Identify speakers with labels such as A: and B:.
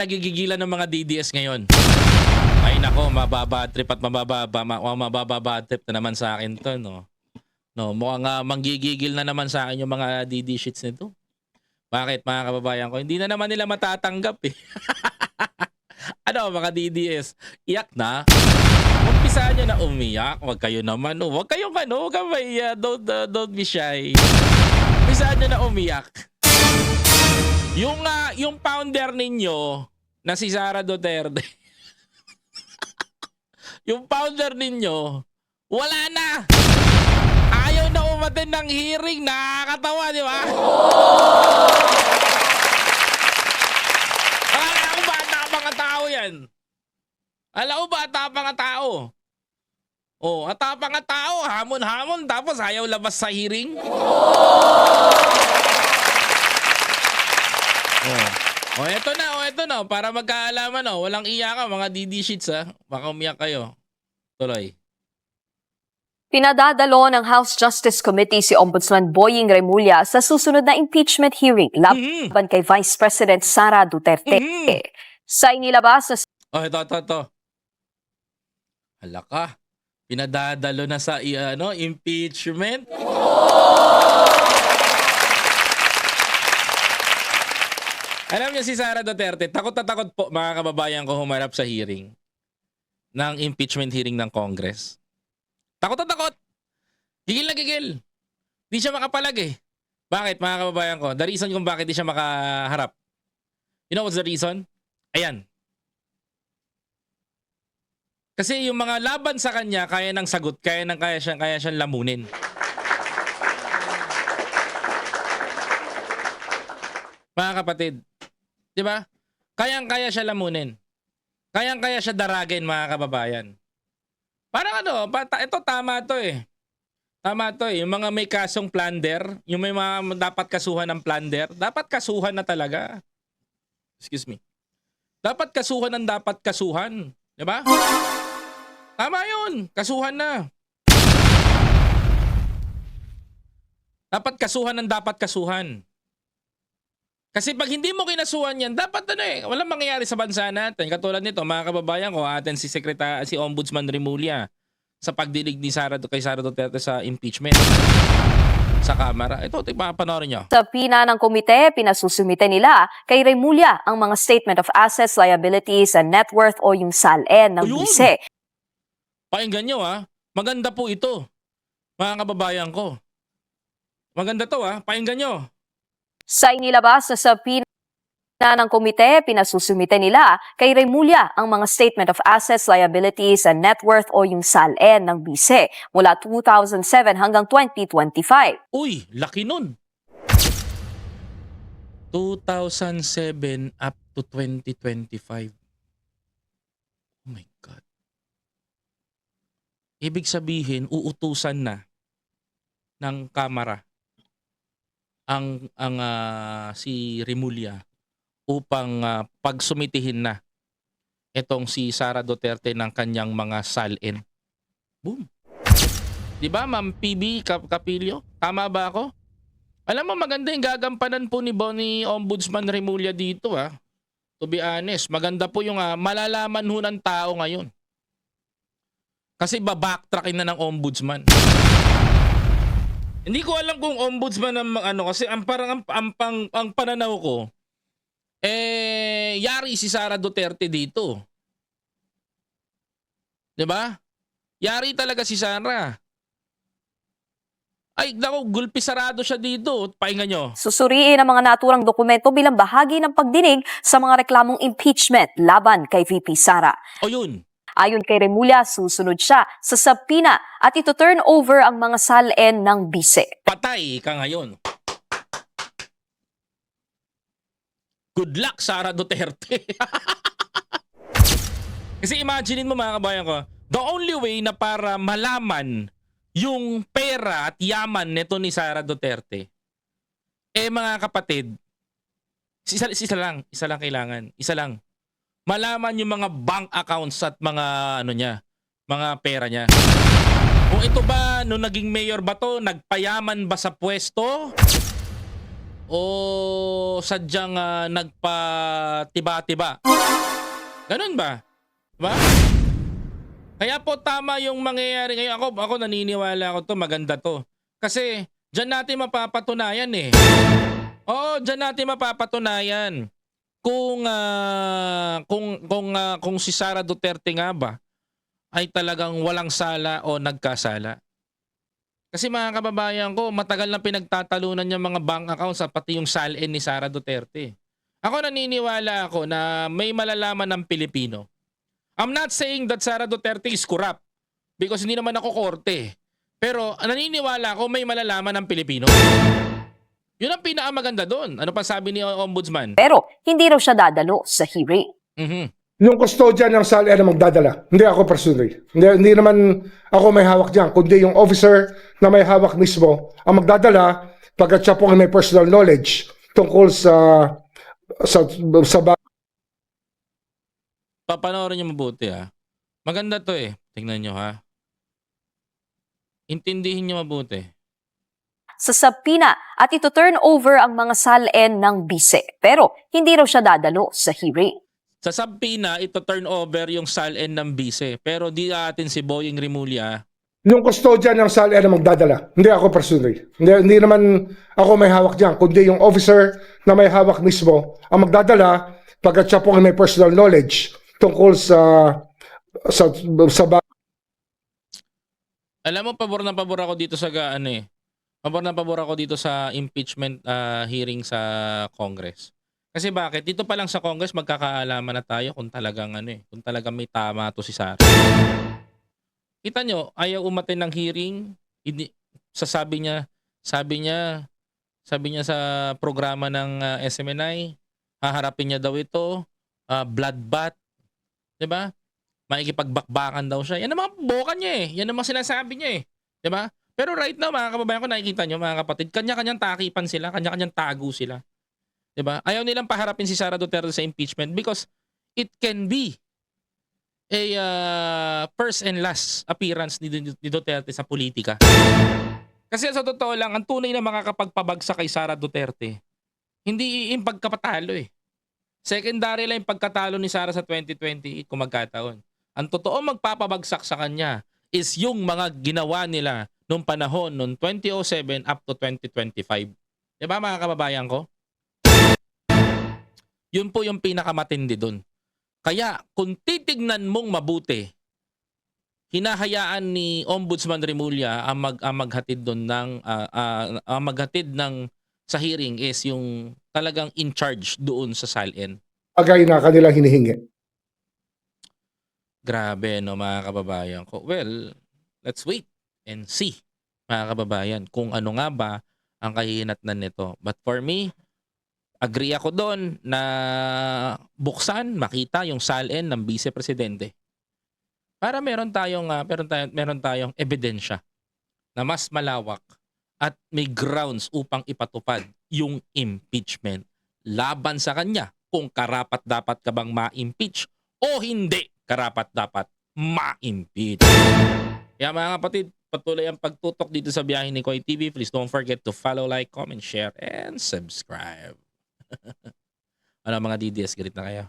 A: nagigigilan ng mga DDS ngayon. Ay nako, mababad trip at mabababad trip na naman sa akin to, no. No, mukhang manggigigil na naman sa akin yung mga DD sheets nito. Bakit mga kababayan ko? Hindi na naman nila matatanggap eh. Ano mga DDS? Iyak na? Umpisaan nyo na umiyak. Huwag kayo naman. Oh. Huwag kayong ano. Huwag kang maiya. Don't be shy. Umpisaan nyo na umiyak. Yung founder ninyo na si Sara Duterte. Yung founder ninyo, wala na. Ayaw na umatin ng hearing. Nakakatawa, di ba? Akala ko bata pa nga tao yan. Alam ko bata pa nga tao. Oh, ata pa nga tao. Hamon-hamon. Tapos ayaw labas sa hearing. Oh, eto na. Para magkaalaman, oh. Walang iyakan, mga DD sheets, ha. Baka umiyak kayo. Tuloy.
B: Pinadadalo ng House Justice Committee si Ombudsman Boying Remulla sa susunod na impeachment hearing laban kay Vice President Sara Duterte. Sa inilabas na
A: Oh, ito. Hala ka. Pinadadalo na sa impeachment. Alam niyo si Sara Duterte, takot na takot po mga kababayan ko humarap sa hearing ng impeachment hearing ng Congress. Takot na takot. Gigil na gigil. Di siya makapalag eh. Bakit mga kababayan ko? The reason kung bakit di siya makaharap. You know what's the reason? Ayan. Kasi yung mga laban sa kanya, kaya ng sagot, kaya siyang lamunin. Mga kapatid, di ba? Kaya siya lamunin. Kaya siya daragin, mga kababayan. Parang ito tama to eh. Tama to eh. Yung mga may kasong plunder, yung may mga dapat kasuhan ng plunder, dapat kasuhan na talaga. Excuse me. Dapat kasuhan ng dapat kasuhan. Di ba? Tama yun. Kasuhan na. Dapat kasuhan ng dapat kasuhan. Kasi pag hindi mo kinasuhan yan, dapat walang mangyayari sa bansa natin. Katulad nito, mga kababayan ko, atin si Ombudsman Remulla sa pagdinig ni kay Sara Duterte sa impeachment sa Kamara. Ito, panoorin nyo.
B: sa pina ng komite, pinasusumite nila kay Remulla ang mga Statement of Assets, Liabilities, and Net Worth o yung SALN ng
A: Ayun.
B: BISE.
A: Pakinggan nyo ha. Maganda po ito, mga kababayan ko. Maganda to ha. Pakinggan nyo.
B: Sa inilabas na sa pina ng komite, pinasusumite nila kay Remulla ang mga Statement of Assets, Liabilities, and Net Worth o yung SALN ng BISE mula 2007 hanggang 2025.
A: Uy, laki nun. 2007 up to 2025. Oh my God. Ibig sabihin, uutusan na ng Kamara ang si Remulla upang pagsumitihin na itong si Sara Duterte ng kanyang mga SALN. Boom. 'Di ba, Ma'am PB Capilio? Tama ba ako? Alam mo, maganda yung gagampanan po ni Ombudsman Remulla dito ha. To be honest, maganda po yung malalaman ho ng tao ngayon. Kasi babacktrackin na ng ombudsman. Hindi ko alam kung ombudsman ang kasi ang pananaw ko yari si Sara Duterte dito. 'Di ba? Yari talaga si Sara. Ay, naku, gulpi sarado siya dito. Pakinggan nyo.
B: Susuriin ang mga naturang dokumento bilang bahagi ng pagdinig sa mga reklamong impeachment laban kay VP Sara.
A: O yun.
B: Ayon kay Remulla, susunod siya sa subpoena at ito-turn over ang mga SALN ng BISE.
A: Patay ka ngayon. Good luck, Sara Duterte. Kasi imaginein mo mga kabayan ko, the only way na para malaman yung pera at yaman nito ni Sara Duterte, mga kapatid, isa lang kailangan. Isa lang. Malaman yung mga bank accounts at mga mga pera niya. Kung ito ba, nung naging mayor ba to, nagpayaman ba sa pwesto? o sadyang nagpatiba-tiba? Ganun ba? Diba? Kaya po tama yung mangyayari ngayon. Ako naniniwala ako to, maganda to. Kasi diyan natin mapapatunayan eh. Oo, diyan natin mapapatunayan kung si Sara Duterte nga ba ay talagang walang sala o nagkasala. Kasi mga kababayan ko, matagal na pinagtatalunan yung mga bank accounts at pati yung salin ni Sara Duterte. Ako naniniwala ako na may malalaman ng Pilipino. I'm not saying that Sara Duterte is corrupt because hindi naman ako korte. Pero naniniwala ako may malalaman ng Pilipino. Yun ang pinakamaganda doon. Ano pa sabi ni Ombudsman?
B: Pero hindi raw siya dadalo sa hearing.
A: Mhm.
C: Yung custodian ng SALN na magdadala. Hindi ako personally. Hindi naman ako may hawak dyan, kundi yung officer na may hawak mismo ang magdadala pagkat siya po ay may personal knowledge tungkol sa
A: Papanoorin niyo mabuti ha. Maganda to eh. Tingnan niyo ha. Intindihin niyo mabuti.
B: Sa subpoena at ito turn over ang mga SALN ng bise. Pero hindi raw siya dadalo sa hearing.
A: Sa subpoena, ito turn over yung SALN ng bise. Pero di atin si Boying Rimulya.
C: yung custodian ng SALN na magdadala. Hindi ako personally. Hindi naman ako may hawak dyan, kundi yung officer na may hawak mismo ang magdadala pagkat siya po ay may personal knowledge tungkol sa
A: Alam mo, pabor na pabor ako dito sa Pabor na pabor ako dito sa impeachment hearing sa Congress. Kasi bakit? Dito pa lang sa Congress magkakaalaman na tayo kung talagang kung talagang may tama to si Sara. Kita nyo, ayaw umattend ng hearing. Sabi niya sa programa ng SMNI, haharapin niya daw ito, bloodbath, 'di ba? Makikipagbakbakan daw siya. Yan ang mga boka niya eh. Yan ang mga sinasabi niya eh. 'Di ba? Pero right now, mga kababayan ko, nakikita nyo, mga kapatid, kanya-kanyang takipan sila, kanya-kanyang tago sila. 'Di ba? Ayaw nilang paharapin si Sara Duterte sa impeachment because it can be a first and last appearance ni Duterte sa politika. Kasi sa totoo lang, ang tunay na makakapagpabagsak kay Sara Duterte, hindi yung pagkapatalo eh. Secondary lang yung pagkatalo ni Sara sa 2020 kung magkataon. Ang totoo magpapabagsak sa kanya is yung mga ginawa nila nung panahon nung 2007 up to 2025. Diba mga kababayan ko? Yun po yung pinakamatindi dun. Kaya kung titignan mong mabuti, hinahayaan ni Ombudsman Rimulya ang maghatid doon ang maghatid ng sa hearing is yung talagang in charge doon sa SALN.
C: bagay na kanilang hinihingi.
A: Grabe no mga kababayan ko. Well, let's wait and see mga kababayan kung ano nga ba ang kahihinatnan nito. But for me, agree ako doon na buksan, makita yung SALN ng Vice Presidente. Para meron tayong ebidensya na mas malawak at may grounds upang ipatupad yung impeachment laban sa kanya kung karapat-dapat ka bang ma-impeach o hindi karapat-dapat ma-impeach. Kaya mga kapatid, patuloy ang pagtutok dito sa Biyahe ni Koy TV. Please don't forget to follow, like, comment, share, and subscribe. Ano mga DDS, galit na kayo?